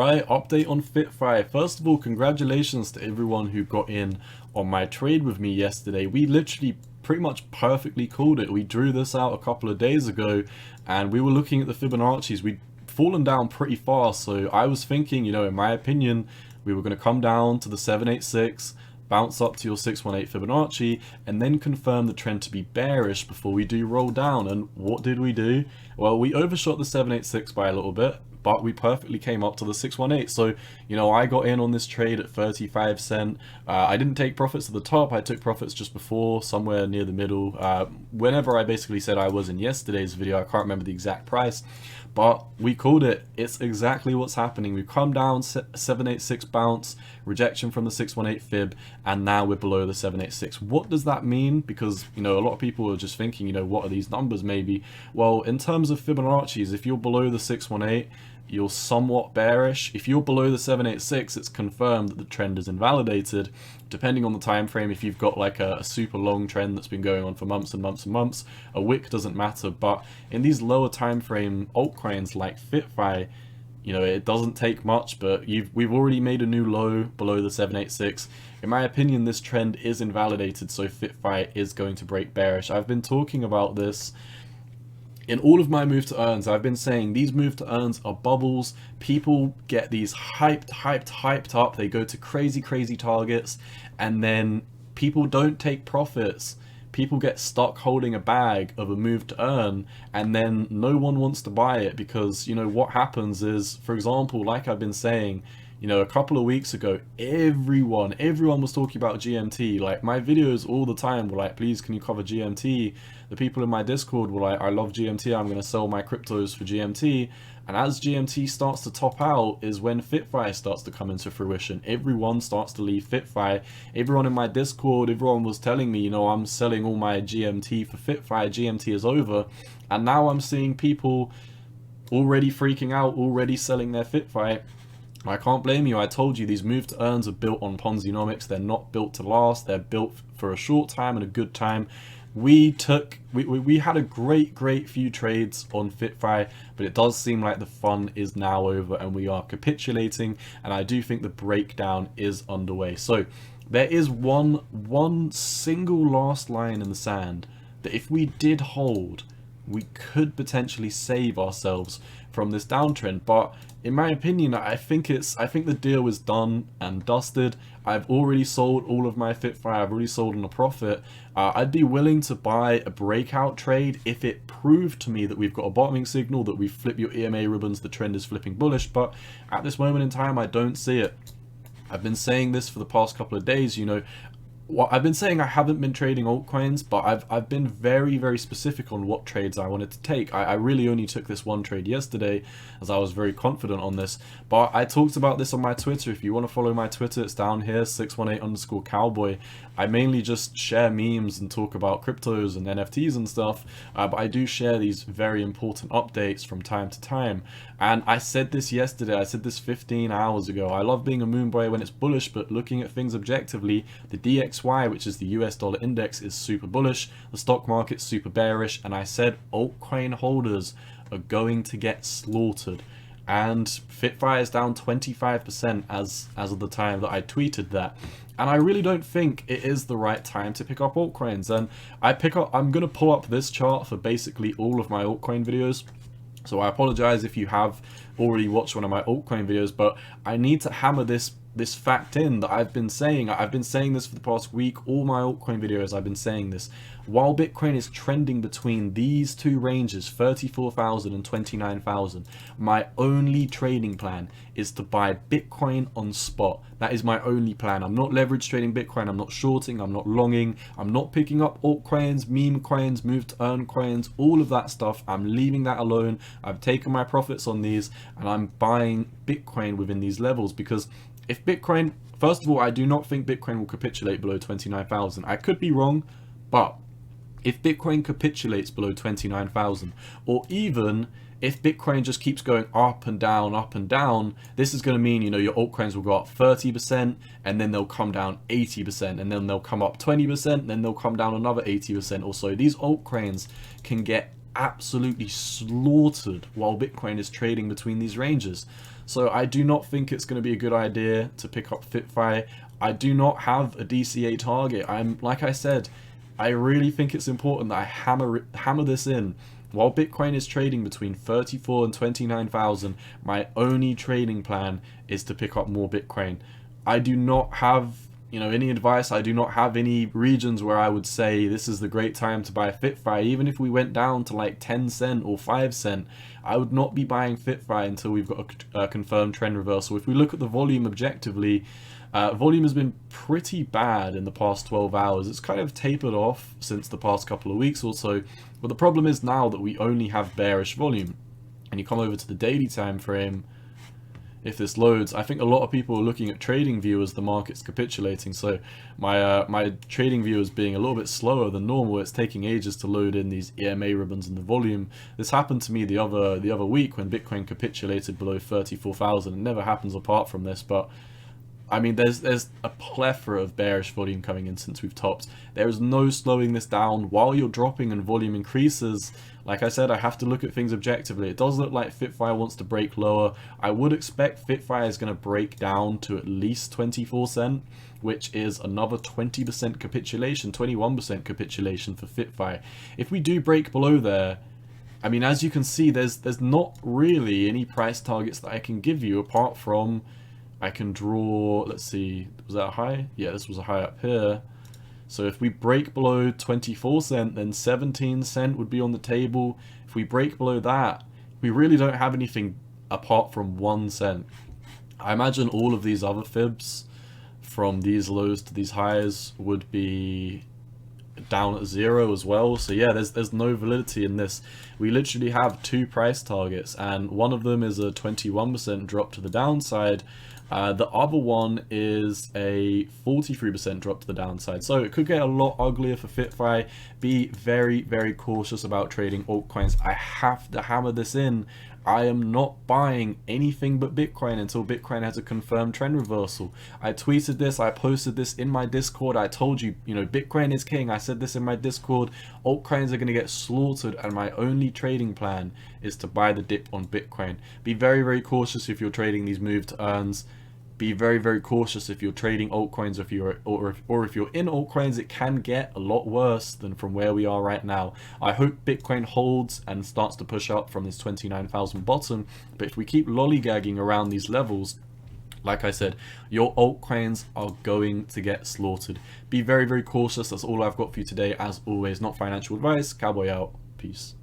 Alright, update on FITFI. First of all, congratulations to everyone who got in on my trade with me yesterday. We literally pretty much perfectly called it. We drew this out a couple of days ago and we were looking at the Fibonacci's. We'd fallen down pretty fast, so I was thinking, you know, in my opinion, we were going to come down to the 786, bounce up to your 618 Fibonacci, and then confirm the trend to be bearish before we do roll down. And what did we do? Well, we overshot the 786 by a little bit, but we perfectly came up to the 618. So, you know, I got in on this trade at 35 cents. I didn't take profits at the top. I took profits just before, somewhere near the middle. Whenever I basically said I was in yesterday's video, I can't remember the exact price, but we called it. It's exactly what's happening. We've come down, 786 bounce, rejection from the 618 fib, and now we're below the 786. What does that mean? Because, you know, a lot of people are just thinking, you know, what are these numbers maybe? Well, in terms of Fibonacci's, if you're below the 618, you're somewhat bearish. If you're below the 786, it's confirmed that the trend is invalidated. Depending on the time frame, if you've got like a super long trend that's been going on for months and months and months, a wick doesn't matter. But in these lower time frame altcoins like FITFI, you know, it doesn't take much, but we've already made a new low below the 786. In my opinion, this trend is invalidated, so FITFI is going to break bearish. I've been talking about this in all of my move to earns. I've been saying these move to earns are bubbles. People get these hyped up. They go to crazy targets, and then people don't take profits. People get stuck holding a bag of a move to earn, and then no one wants to buy it because, you know, what happens is, for example, like I've been saying, you know, a couple of weeks ago, everyone was talking about GMT. Like, my videos all the time were like, please, can you cover GMT? The people in my Discord were like, I love GMT, I'm going to sell my cryptos for GMT. And as GMT starts to top out is when FITFI starts to come into fruition. Everyone starts to leave FITFI. Everyone in my Discord, everyone was telling me, you know, I'm selling all my GMT for FITFI, GMT is over. And now I'm seeing people already freaking out, already selling their FITFI. I can't blame you. I told you these move to earns are built on Ponzi-nomics. They're not built to last. They're built for a short time and a good time. We had a great few trades on FITFI, but it does seem like the fun is now over and we are capitulating, and I do think the breakdown is underway. So there is one single last line in the sand that if we did hold, we could potentially save ourselves from this downtrend. But in my opinion, I think the deal is done and dusted. I've already sold all of my FITFI. I've already sold on a profit. I'd be willing to buy a breakout trade if it proved to me that we've got a bottoming signal, that we've flipped your EMA ribbons, the trend is flipping bullish. But at this moment in time, I don't see it. I've been saying this for the past couple of days, you know. Well, I've been saying I haven't been trading altcoins, but I've been very specific on what trades I wanted to take. I really only took this one trade yesterday as I was very confident on this, but I talked about this on my Twitter. If you want to follow my Twitter, it's down here, 618_cowboy. I mainly just share memes and talk about cryptos and NFTs and stuff, but I do share these very important updates from time to time. And I said this yesterday, I said this 15 hours ago. I love being a moon boy when it's bullish, but looking at things objectively, the DXY, which is the US dollar index, is super bullish. The stock market's super bearish. And I said altcoin holders are going to get slaughtered. And FITFI is down 25% as of the time that I tweeted that. And I really don't think it is the right time to pick up altcoins. And I'm going to pull up this chart for basically all of my altcoin videos. So I apologize if you have already watched one of my altcoin videos, but I need to hammer this fact in that I've been saying this for the past week. All my altcoin videos, I've been saying this. While Bitcoin is trending between these two ranges, 34,000 and 29,000, my only trading plan is to buy Bitcoin on spot. That is my only plan. I'm not leverage trading Bitcoin. I'm not shorting. I'm not longing. I'm not picking up altcoins, meme coins, move to earn coins, all of that stuff. I'm leaving that alone. I've taken my profits on these and I'm buying Bitcoin within these levels, because if Bitcoin, first of all, I do not think Bitcoin will capitulate below 29,000. I could be wrong, but if Bitcoin capitulates below 29,000, or even if Bitcoin just keeps going up and down, this is going to mean, you know, your altcoins will go up 30%, and then they'll come down 80%, and then they'll come up 20%, then they'll come down another 80% or so. These altcoins can get absolutely slaughtered while Bitcoin is trading between these ranges. So I do not think it's going to be a good idea to pick up FITFI. I do not have a DCA target. Like I said, I really think it's important that I hammer this in. While Bitcoin is trading between 34 and 29,000, my only trading plan is to pick up more Bitcoin. I do not have, any advice. I do not have any regions where I would say this is the great time to buy FITFI. Even if we went down to like 10 cent or 5 cent, I would not be buying FITFI until we've got a confirmed trend reversal. If we look at the volume objectively, volume has been pretty bad in the past 12 hours. It's kind of tapered off since the past couple of weeks or so. But the problem is now that we only have bearish volume. And you come over to the daily time frame, if this loads, I think a lot of people are looking at trading view as the market's capitulating. So my trading view is being a little bit slower than normal. It's taking ages to load in these EMA ribbons and the volume. This happened to me the other week when Bitcoin capitulated below 34,000. It never happens apart from this, but I mean, there's a plethora of bearish volume coming in since we've topped. There is no slowing this down. While you're dropping and volume increases, like I said, I have to look at things objectively. It does look like FITFI wants to break lower. I would expect FITFI is going to break down to at least 24 cent, which is another 20% capitulation, 21% capitulation for FITFI. If we do break below there, I mean, as you can see, there's not really any price targets that I can give you apart from I can draw, let's see, was that a high? Yeah, this was a high up here. So if we break below 24 cent, then 17 cent would be on the table. If we break below that, we really don't have anything apart from 1 cent. I imagine all of these other fibs from these lows to these highs would be down at 0 as well. So yeah, there's no validity in this. We literally have 2 price targets, and one of them is a 21% drop to the downside. The other one is a 43% drop to the downside. So it could get a lot uglier for FITFI. Be very, very cautious about trading altcoins. I have to hammer this in. I am not buying anything but Bitcoin until Bitcoin has a confirmed trend reversal. I tweeted this, I posted this in my Discord. I told you, Bitcoin is king. I said this in my Discord. Altcoins are going to get slaughtered, and my only trading plan is to buy the dip on Bitcoin. Be very, very cautious if you're trading these move to earns. Be very, very cautious if you're trading altcoins, if you're in altcoins. It can get a lot worse than from where we are right now. I hope Bitcoin holds and starts to push up from this 29,000 bottom, but if we keep lollygagging around these levels, like I said, your altcoins are going to get slaughtered. Be very, very cautious. That's all I've got for you today. As always, not financial advice. Cowboy out. Peace.